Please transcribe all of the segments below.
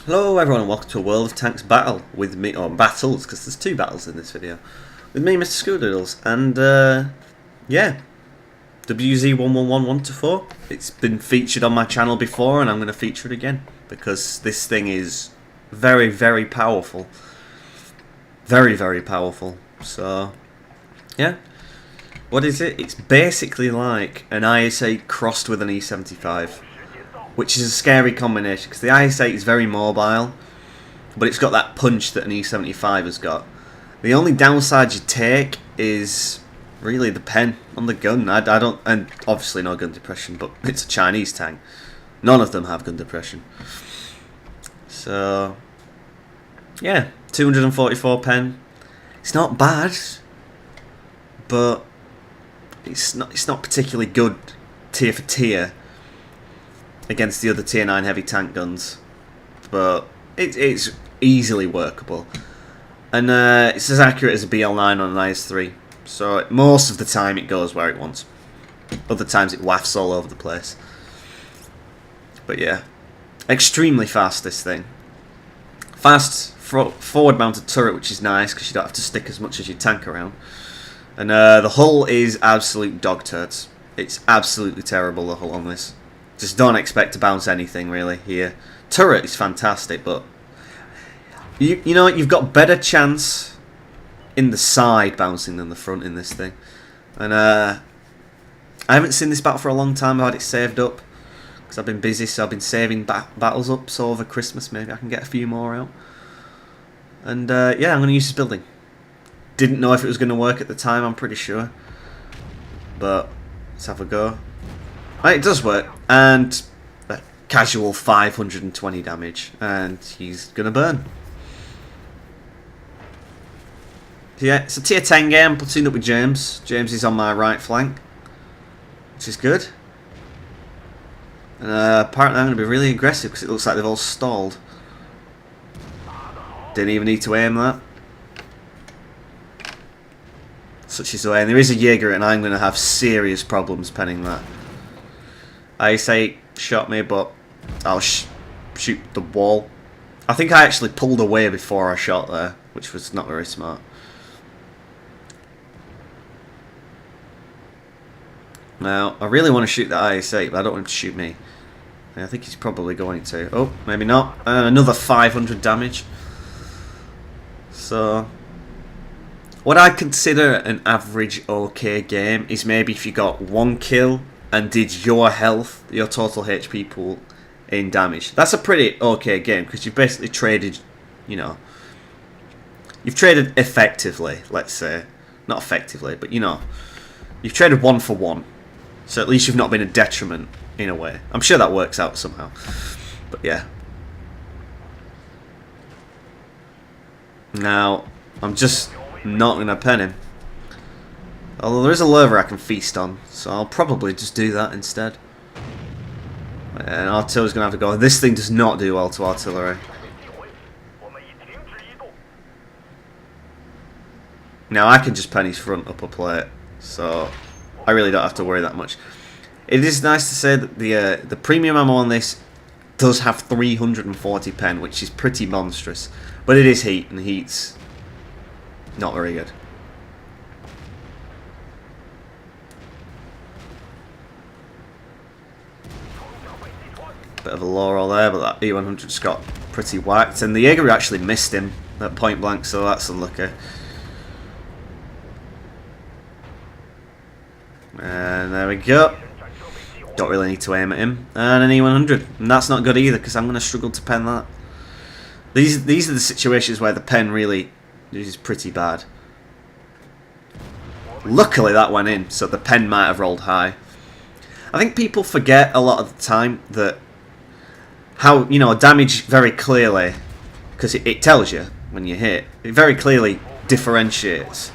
Hello everyone and welcome to a World of Tanks battle with me, or battles, because there's two battles in this video, with me, Mr. ScootleDoodles, and yeah, WZ111124. It's been featured on my channel before and I'm going to feature it again, because this thing is very, very powerful. Very, very powerful. So, yeah. What is it? It's basically like an IS-8 crossed with an E75. Which is a scary combination, because the IS-8 is very mobile, but it's got that punch that an E75 has got. The only downside you take is really the pen on the gun. I don't, and obviously no gun depression, but it's a Chinese tank. None of them have gun depression. So, yeah, 244 pen. It's not bad, but it's not particularly good tier for tier against the other tier 9 heavy tank guns, but it's easily workable, and it's as accurate as a BL9 on an IS-3, so most of the time it goes where it wants. Other times it wafts all over the place, but yeah, extremely fast this thing. Fast forward mounted turret, which is nice because you don't have to stick as much as your tank around, and the hull is absolute dog turds. It's absolutely terrible, the hull on this. Just don't expect to bounce anything really here. Turret is fantastic, but you know you've got better chance in the side bouncing than the front in this thing. And I haven't seen this battle for a long time. I've had it saved up because I've been busy, so I've been saving battles up. So over Christmas maybe I can get a few more out. And yeah, I'm going to use this building. Didn't know if it was going to work at the time, I'm pretty sure. But let's have a go. It does work, and a casual 520 damage, and he's gonna burn. Yeah, it's a tier 10 game, platooned up with James. James is on my right flank, which is good. And apparently I'm going to be really aggressive because it looks like they've all stalled. Didn't even need to aim that. Such is the way, and there is a Jaeger, and I'm going to have serious problems penning that. IS-8 shot me, but I'll shoot the wall. I think I actually pulled away before I shot there, which was not very smart. Now, I really want to shoot the IS-8, but I don't want him to shoot me. I think he's probably going to. Oh, maybe not. Another 500 damage. So, what I consider an average okay game is maybe if you got one kill and did your health, your total HP pool in damage. That's a pretty okay game because you've basically traded, you know, you've traded effectively, let's say. Not effectively, but you know, you've traded 1 for 1. So at least you've not been a detriment in a way. I'm sure that works out somehow. But yeah. Now, I'm just not going to pen him. Although there is a lever I can feast on, so I'll probably just do that instead. And artillery's going to have to go. This thing does not do well to artillery. Now I can just pen his front upper plate, so I really don't have to worry that much. It is nice to say that the premium ammo on this does have 340 pen, which is pretty monstrous. But it is heat, and heat's not very good. Bit of a laurel there, but that E100's got pretty whacked, and the Jaeger actually missed him at point blank, so that's unlucky. And there we go. Don't really need to aim at him. And an E100, and that's not good either because I'm going to struggle to pen that. These are the situations where the pen really is pretty bad. Luckily that went in, so the pen might have rolled high. I think people forget a lot of the time that how, you know, damage very clearly, because it tells you when you hit, it very clearly differentiates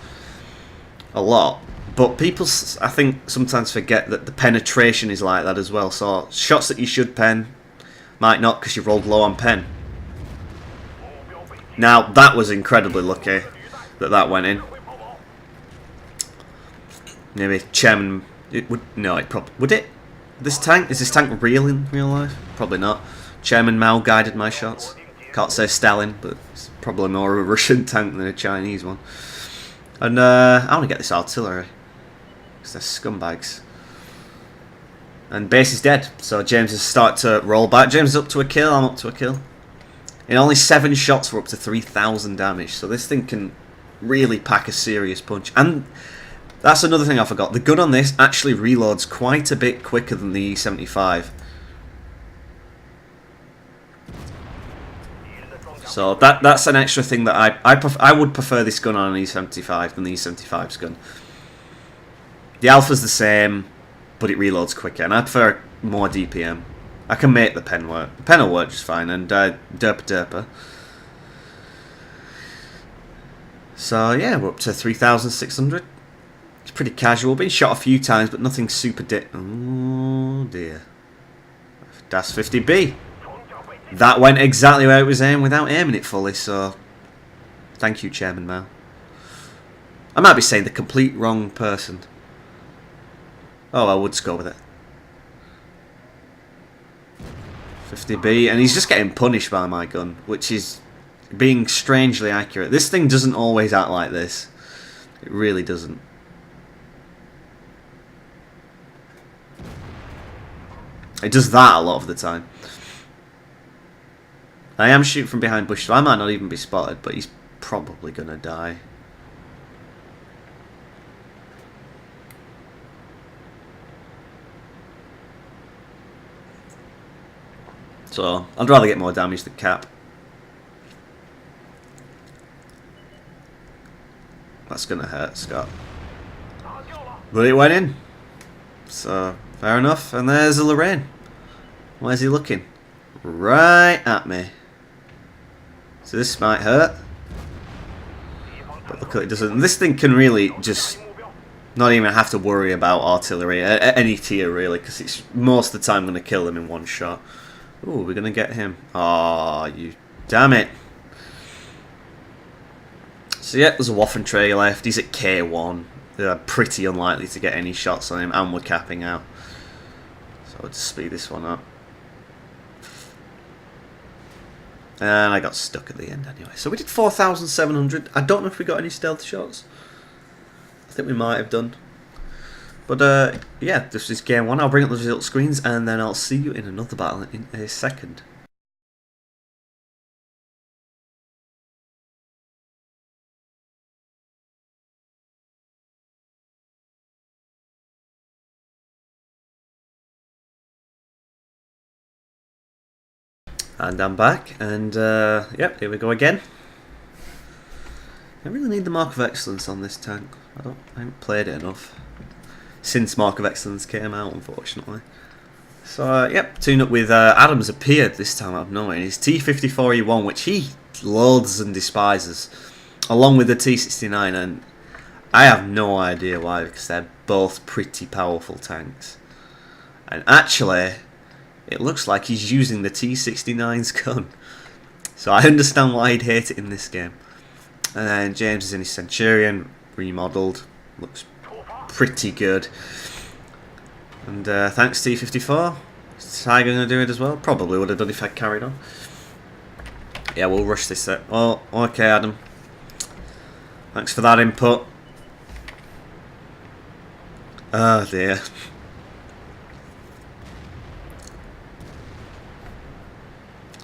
a lot. But people, I think, sometimes forget that the penetration is like that as well. So shots that you should pen might not because you rolled low on pen. Now that was incredibly lucky that that went in. Maybe Chairman, it would, no, it probably would it. This tank, is this tank real in real life? Probably not. Chairman Mao guided my shots. Can't say Stalin, but it's probably more of a Russian tank than a Chinese one. And I want to get this artillery, because they're scumbags. And base is dead, so James has started to roll back. James is up to a kill, I'm up to a kill. In only 7 shots we're up to 3,000 damage, so this thing can really pack a serious punch. And that's another thing I forgot. The gun on this actually reloads quite a bit quicker than the E75. So that's an extra thing that I would prefer this gun on an E75 than the E75's gun. The Alpha's the same, but it reloads quicker, and I prefer more DPM. I can make the pen work. The pen will work just fine, and derpa derpa. So yeah, we're up to 3,600. It's pretty casual. Been shot a few times, but nothing super oh dear. Das 50B. That went exactly where it was aimed without aiming it fully, so thank you, Chairman Mao. I might be saying the complete wrong person. Oh, I would score with it. 50B, and he's just getting punished by my gun, which is being strangely accurate. This thing doesn't always act like this. It really doesn't. It does that a lot of the time. I am shooting from behind bush, so I might not even be spotted, but he's probably going to die. So, I'd rather get more damage than cap. That's going to hurt, Scott. But it went in. So, fair enough. And there's a Lorraine. Where's he looking? Right at me. So this might hurt. But look, it doesn't. This thing can really just not even have to worry about artillery at any tier, really, because it's most of the time going to kill them in one shot. Ooh, we're going to get him. Ah, you damn it. So yeah, there's a Waffen tray left. He's at K1. They're pretty unlikely to get any shots on him, and we're capping out. So I'll just speed this one up. And I got stuck at the end anyway. So we did 4,700. I don't know if we got any stealth shots. I think we might have done. But yeah, this is game 1. I'll bring up the result screens, and then I'll see you in another battle in a second. And I'm back, and yep, here we go again. I really need the Mark of Excellence on this tank. I haven't played it enough since Mark of Excellence came out, unfortunately. So yep, tune up with Adams appeared this time out of nowhere. His T54E1, which he loathes and despises, along with the T69, and I have no idea why, because they're both pretty powerful tanks. And actually, it looks like he's using the T69's gun. So I understand why he'd hate it in this game. And then James is in his Centurion, remodelled. Looks pretty good. And thanks T54. Is Tiger going to do it as well? Probably would have done if I carried on. Yeah, we'll rush this set. Oh, okay, Adam. Thanks for that input. Oh dear.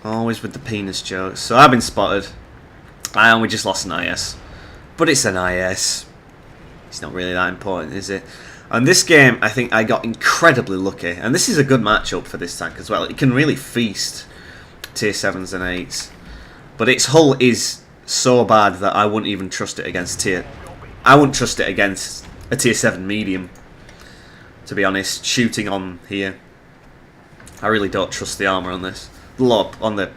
Always with the penis jokes. So I've been spotted. And we just lost an IS. But it's an IS. It's not really that important, is it? And this game, I think I got incredibly lucky. And this is a good matchup for this tank as well. It can really feast tier 7s and 8s. But its hull is so bad that I wouldn't even trust it against I wouldn't trust it against a tier 7 medium. To be honest, shooting on here. I really don't trust the armour on this. On the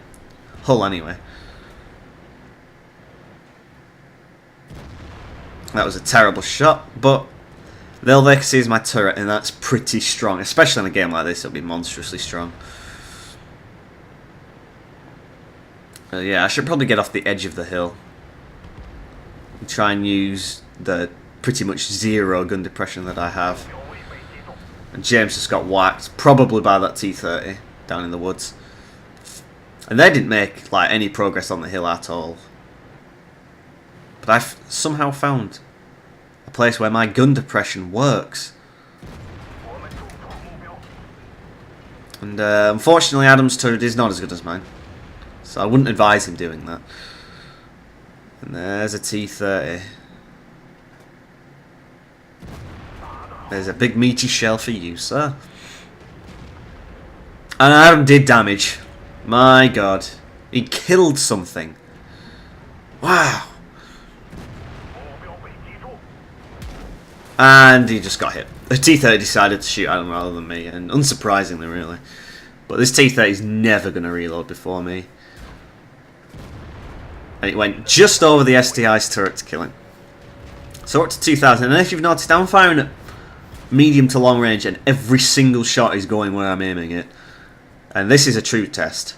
hull anyway. That was a terrible shot, but they'll there can see is my turret, and that's pretty strong. Especially in a game like this, it'll be monstrously strong. Yeah, I should probably get off the edge of the hill and try and use the pretty much 0 gun depression that I have. And James just got whacked, probably by that T30 down in the woods. And they didn't make like any progress on the hill at all. But I've somehow found a place where my gun depression works. And unfortunately Adam's turret is not as good as mine. So I wouldn't advise him doing that. And there's a T-30. There's a big meaty shell for you, sir. And Adam did damage. My god. He killed something. Wow. And he just got hit. The T-30 decided to shoot Adam rather than me, and unsurprisingly really. But this T-30 is never going to reload before me. And it went just over the STI's turret to kill him. So we're up to 2,000, and if you've noticed, I'm firing at medium to long range, and every single shot is going where I'm aiming it. And this is a true test.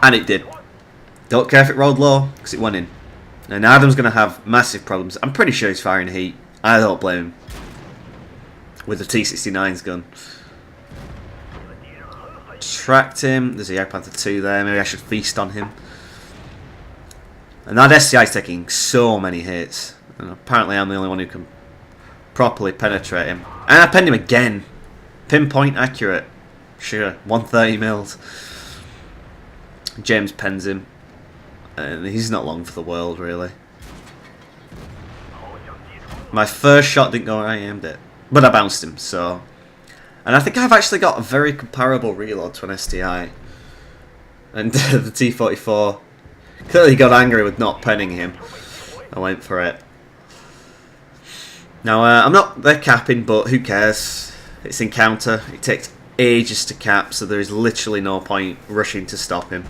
And it did. Don't care if it rolled low, because it went in. And Adam's going to have massive problems. I'm pretty sure he's firing heat. I don't blame him. With the T-69's gun. Tracked him. There's a Jagdpanther 2 there. Maybe I should feast on him. And that SCI is taking so many hits. And apparently I'm the only one who can properly penetrate him. And I penned him again. Pinpoint accurate. Sure. 130 mils. James pens him. And he's not long for the world, really. My first shot didn't go where I aimed it. But I bounced him, so... And I think I've actually got a very comparable reload to an STI. And the T-44 clearly got angry with not penning him. I went for it. Now, I'm not there capping, but who cares? It's encounter. It takes ages to cap, so there is literally no point rushing to stop him.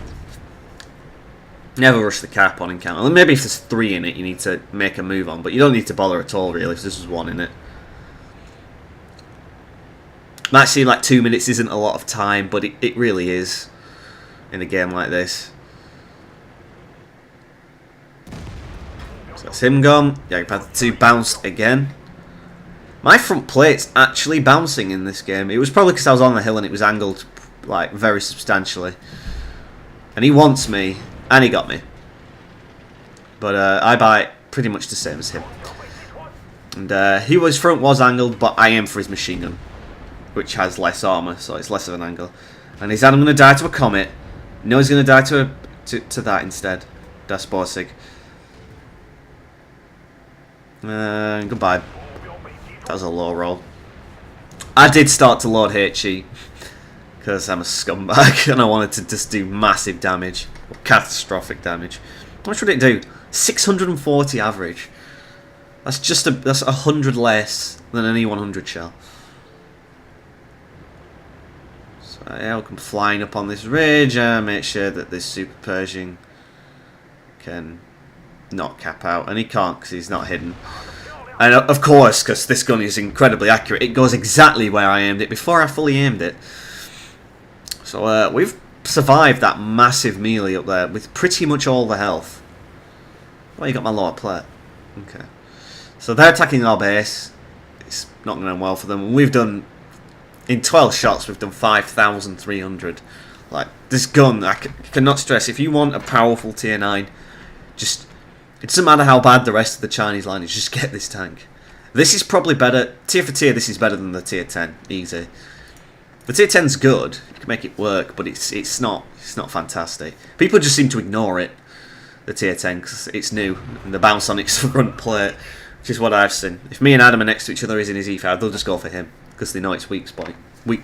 Never rush the cap on encounter. Maybe if there's 3 in it, you need to make a move on, but you don't need to bother at all, really, if there's 1 in it. Might seem like 2 minutes isn't a lot of time, but it really is in a game like this. So that's him gone. Jagdpanther 2 bounced again. My front plate's actually bouncing in this game. It was probably because I was on the hill and it was angled like very substantially. And he wants me, and he got me. But I buy pretty much the same as him. And his front was angled, but I aim for his machine gun, which has less armour, so it's less of an angle. And he's either going to die to a comet. No, he's going to die to that instead. Das Borsig. Goodbye. That was a low roll. I did start to load HE because I'm a scumbag and I wanted to just do massive damage, or catastrophic damage. How much would it do? 640 average. That's just that's 100 less than any 100 shell. So yeah, I'll come flying up on this ridge and make sure that this Super Pershing can not cap out, and he can't because he's not hidden. And of course, because this gun is incredibly accurate, it goes exactly where I aimed it before I fully aimed it. So we've survived that massive melee up there with pretty much all the health. Well, you got my lower plate. Okay. So they're attacking our base. It's not going well for them. We've done, in 12 shots, we've done 5,300. Like, this gun, I cannot stress, if you want a powerful tier 9, just... It doesn't matter how bad the rest of the Chinese line is, just get this tank. This is probably better, tier for tier, this is better than the tier 10, easy. The tier 10's good, you can make it work, but it's not fantastic. People just seem to ignore it, the tier 10, because it's new, and the bounce on its front plate, which is what I've seen. If me and Adam are next to each other, he's in his E5, they'll just go for him, because they know it's weak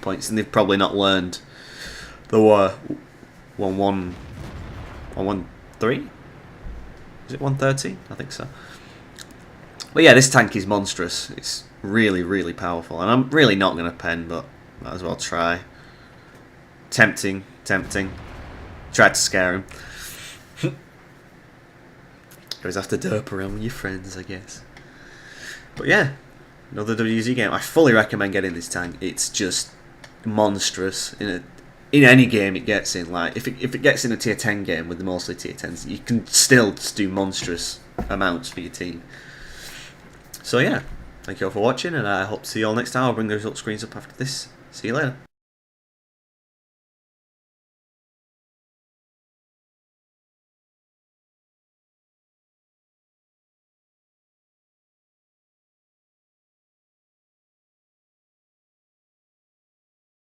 points, and they've probably not learned the 113? Is it 130? I think so. But yeah, this tank is monstrous. It's really, really powerful. And I'm really not going to pen, but might as well try. Tempting. Tried to scare him. Goes have to derp around with your friends, I guess. But yeah, another WZ game. I fully recommend getting this tank. It's just monstrous in any game it gets in. Like if it gets in a tier 10 game with mostly tier 10s, you can still just do monstrous amounts for your team. So yeah, thank you all for watching, and I hope to see you all next time. I'll bring the result screens up after this. See you later.